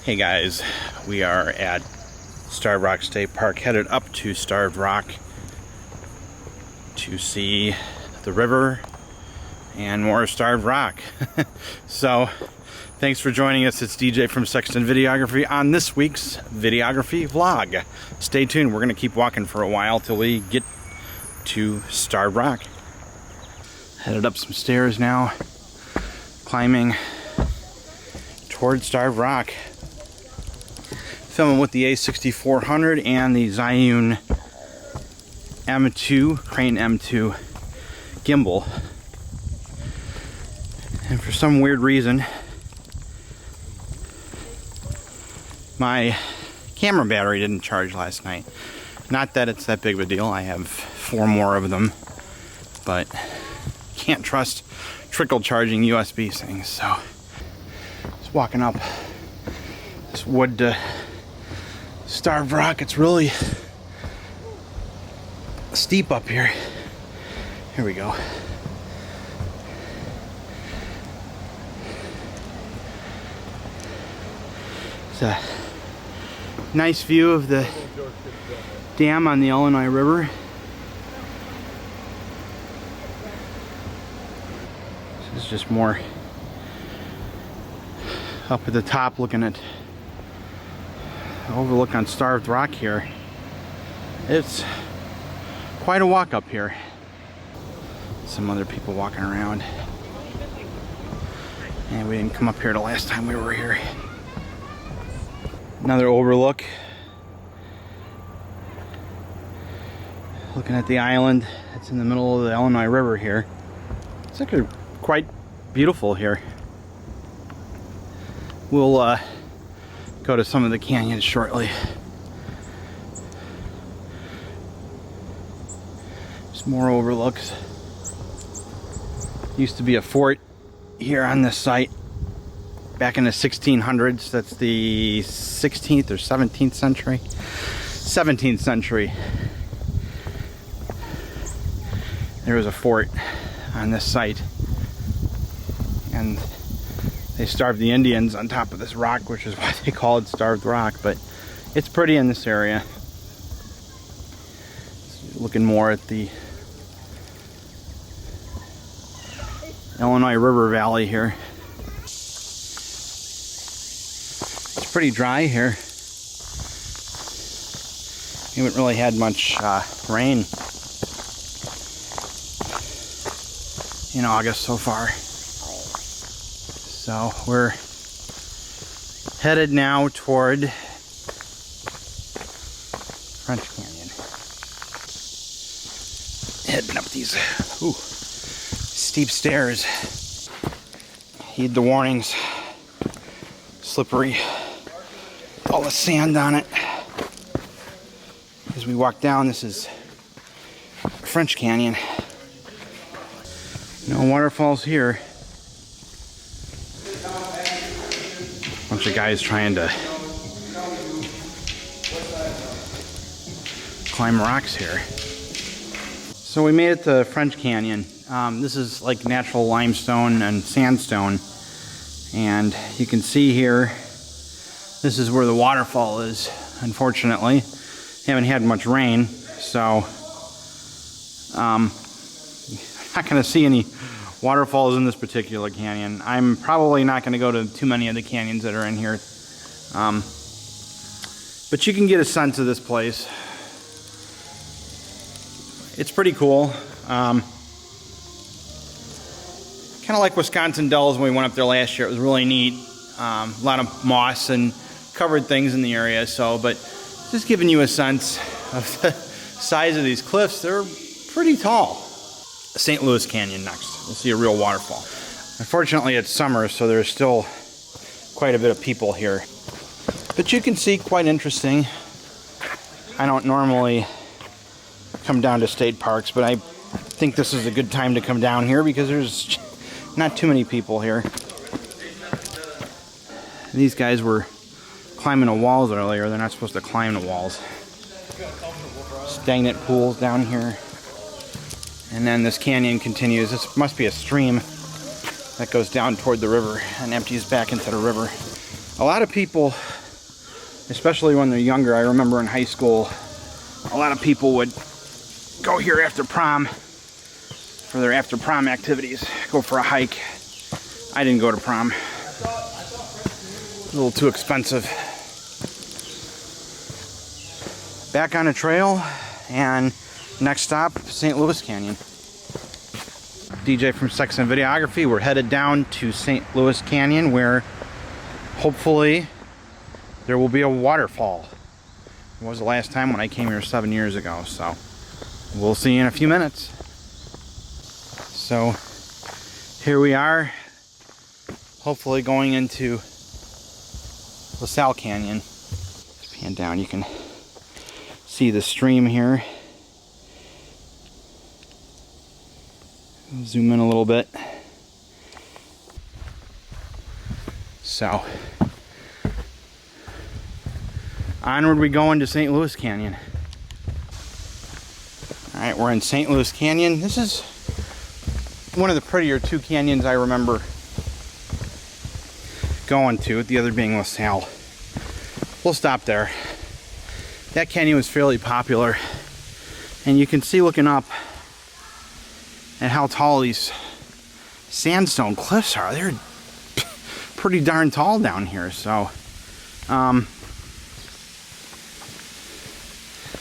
Hey guys, we are at Starved Rock State Park, headed up to Starved Rock to see the river and more Starved Rock. So, thanks for joining us. It's DJ from Sexton Videography on this week's Videography vlog. Stay tuned, we're going to keep walking for a while till we get to Starved Rock. Headed up some stairs now, climbing towards Starved Rock. Filming with the A6400 and the Zhiyun M2, Crane M2 gimbal. And for some weird reason, my camera battery didn't charge last night. Not that it's that big of a deal, I have 4 more of them, but can't trust trickle charging USB things, so just walking up this wood to Starved Rock. It's really steep up here. Here we go. It's a nice view of the dam on the Illinois River. This is just more up at the top looking at overlook on Starved Rock here. It's quite a walk up here. Some other people walking around. And we didn't come up here the last time we were here. Another overlook. Looking at the island that's in the middle of the Illinois River here. It's actually quite beautiful here. We'll go to some of the canyons shortly. Some more overlooks. Used to be a fort here on this site back in the 1600s. That's the 16th or 17th century. 17th century. There was a fort on this site, and they starved the Indians on top of this rock, which is why they call it Starved Rock. But it's pretty in this area. Looking more at the Illinois River Valley here. It's pretty dry here. We haven't really had much rain in August so far. So we're headed now toward French Canyon. Heading up these steep stairs. Heed the warnings. Slippery. All the sand on it. As we walk down, this is French Canyon. No waterfalls here. Bunch of guys trying to climb rocks here. So we made it to French Canyon. This is like natural limestone and sandstone, and you can see here this is where the waterfall is. Unfortunately, haven't had much rain, so not going to see any waterfalls in this particular canyon. I'm probably not going to go to too many of the canyons that are in here. But you can get a sense of this place. It's pretty cool. Kind of like Wisconsin Dells when we went up there last year. It was really neat. A lot of moss and covered things in the area. But just giving you a sense of the size of these cliffs. They're pretty tall. St. Louis Canyon next. We'll see a real waterfall. Unfortunately, it's summer, so there's still quite a bit of people here. But you can see quite interesting. I don't normally come down to state parks, but I think this is a good time to come down here because there's not too many people here. These guys were climbing the walls earlier. They're not supposed to climb the walls. Stagnant pools down here. And then this canyon continues. This must be a stream that goes down toward the river and empties back into the river. A lot of people especially when they're younger. I remember in high school, a lot of people would go here after prom for their after prom activities, go for a hike. I didn't go to prom. A little too expensive. Back on the trail, and next stop, St. Louis Canyon. DJ from Section Videography. We're headed down to St. Louis Canyon, where hopefully there will be a waterfall. It was the last time when I came here 7 years ago, so we'll see you in a few minutes. So here we are, hopefully going into LaSalle Canyon. Just pan down, you can see the stream here. Zoom in a little bit. So onward we go into St. Louis Canyon. Alright, we're in St. Louis Canyon. This is one of the prettier two canyons I remember going to, the other being LaSalle. We'll stop there. That canyon was fairly popular, and you can see looking up at how tall these sandstone cliffs are. They're pretty darn tall down here, so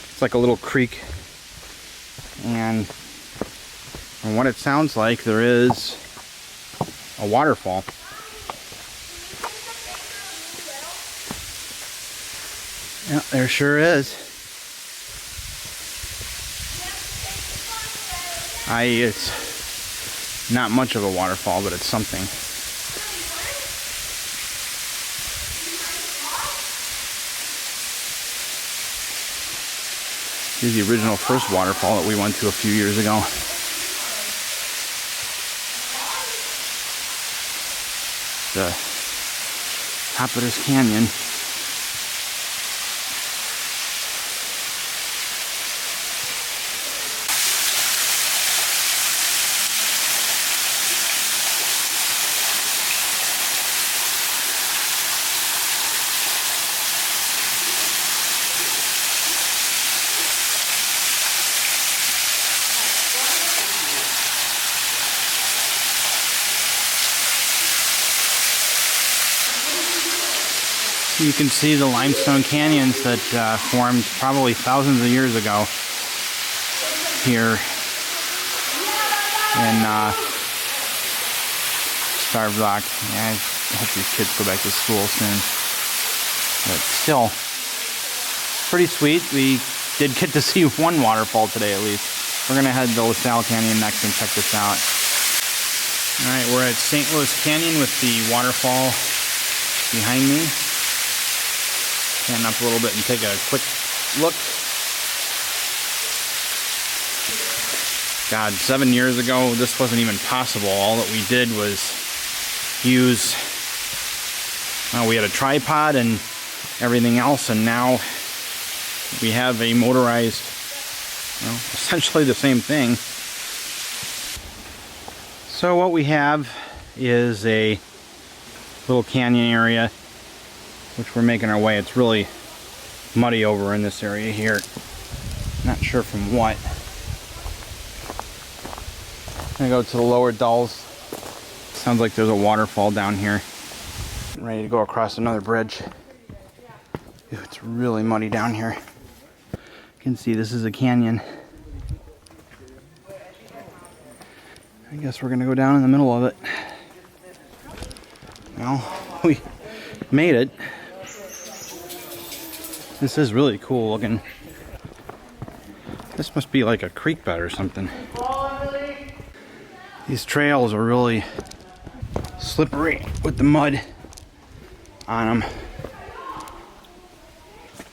it's like a little creek, and from what it sounds like, there is a waterfall. Yeah, there sure is. It's not much of a waterfall, but it's something. Here's the original first waterfall that we went to a few years ago. The top of this canyon. You can see the limestone canyons that formed probably thousands of years ago here in Starved Rock. Yeah, I hope these kids go back to school soon. But still, pretty sweet. We did get to see one waterfall today at least. We're going to head to LaSalle Canyon next and check this out. Alright, we're at St. Louis Canyon with the waterfall behind me. Stand up a little bit and take a quick look. God, 7 years ago, this wasn't even possible. All that we did was use, well, we had a tripod and everything else, and now we have a motorized, well, essentially the same thing. So what we have is a little canyon area which we're making our way. It's really muddy over in this area here. Not sure from what. I'm gonna go to the lower Dulles. Sounds like there's a waterfall down here. Ready to go across another bridge. It's really muddy down here. You can see this is a canyon. I guess we're gonna go down in the middle of it. Well, we made it. This is really cool looking. This must be like a creek bed or something. These trails are really slippery with the mud on them.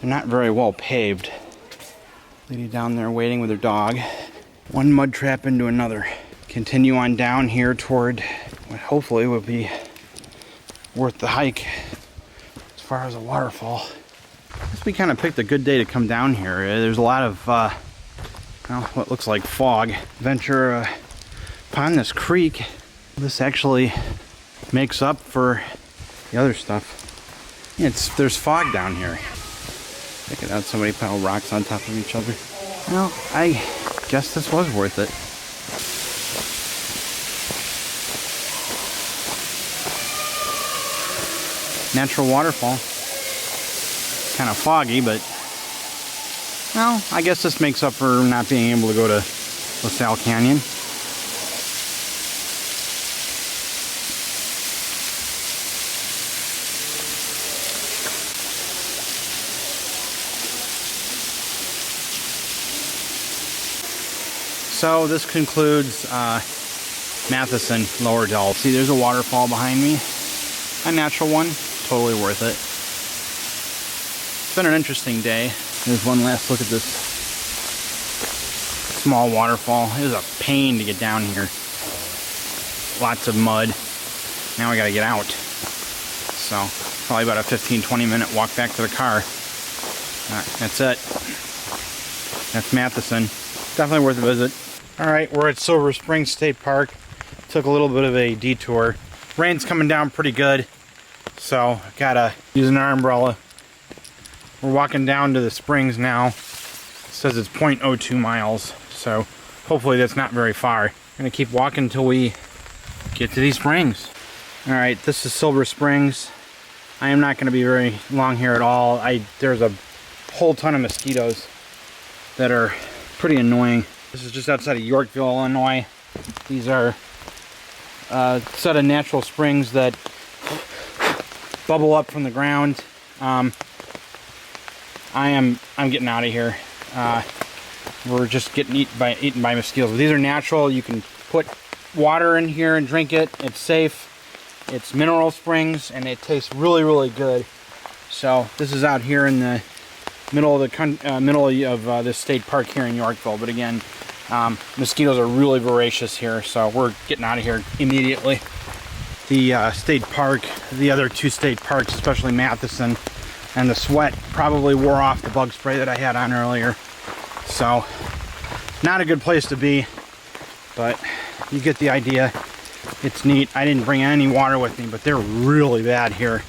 They're not very well paved. Lady down there waiting with her dog. One mud trap into another. Continue on down here toward what hopefully will be worth the hike as far as a waterfall. I guess we kind of picked a good day to come down here. There's a lot of well, what looks like fog. Venture upon this creek. This actually makes up for the other stuff. There's fog down here. Check it out, somebody piled rocks on top of each other. Well, I guess this was worth it. Natural waterfall. Kind of foggy, but well, I guess this makes up for not being able to go to LaSalle Canyon. So this concludes Matheson Lower Dell. See, there's a waterfall behind me. A natural one. Totally worth it. It's been an interesting day. There's one last look at this small waterfall. It was a pain to get down here. Lots of mud. Now I gotta get out. So probably about a 15-20 minute walk back to the car. That's it. That's Matheson. Definitely worth a visit. Alright, we're at Silver Springs State Park. Took a little bit of a detour. Rain's coming down pretty good, so gotta use an umbrella. We're walking down to the springs now. It says it's 0.02 miles, so hopefully that's not very far. Gonna keep walking until we get to these springs. Alright, this is Silver Springs. I am not gonna be very long here at all. There's a whole ton of mosquitoes that are pretty annoying. This is just outside of Yorkville, Illinois. These are a set of natural springs that bubble up from the ground. I'm getting out of here. We're just getting eaten by mosquitoes. But these are natural. You can put water in here and drink it. It's safe. It's mineral springs, and it tastes really, really good. So this is out here in the middle of this state park here in Yorkville. But again, mosquitoes are really voracious here, so we're getting out of here immediately. The state park, the other two state parks, especially Matheson, and the sweat probably wore off the bug spray that I had on earlier. So not a good place to be, but you get the idea. It's neat. I didn't bring any water with me, but they're really bad here.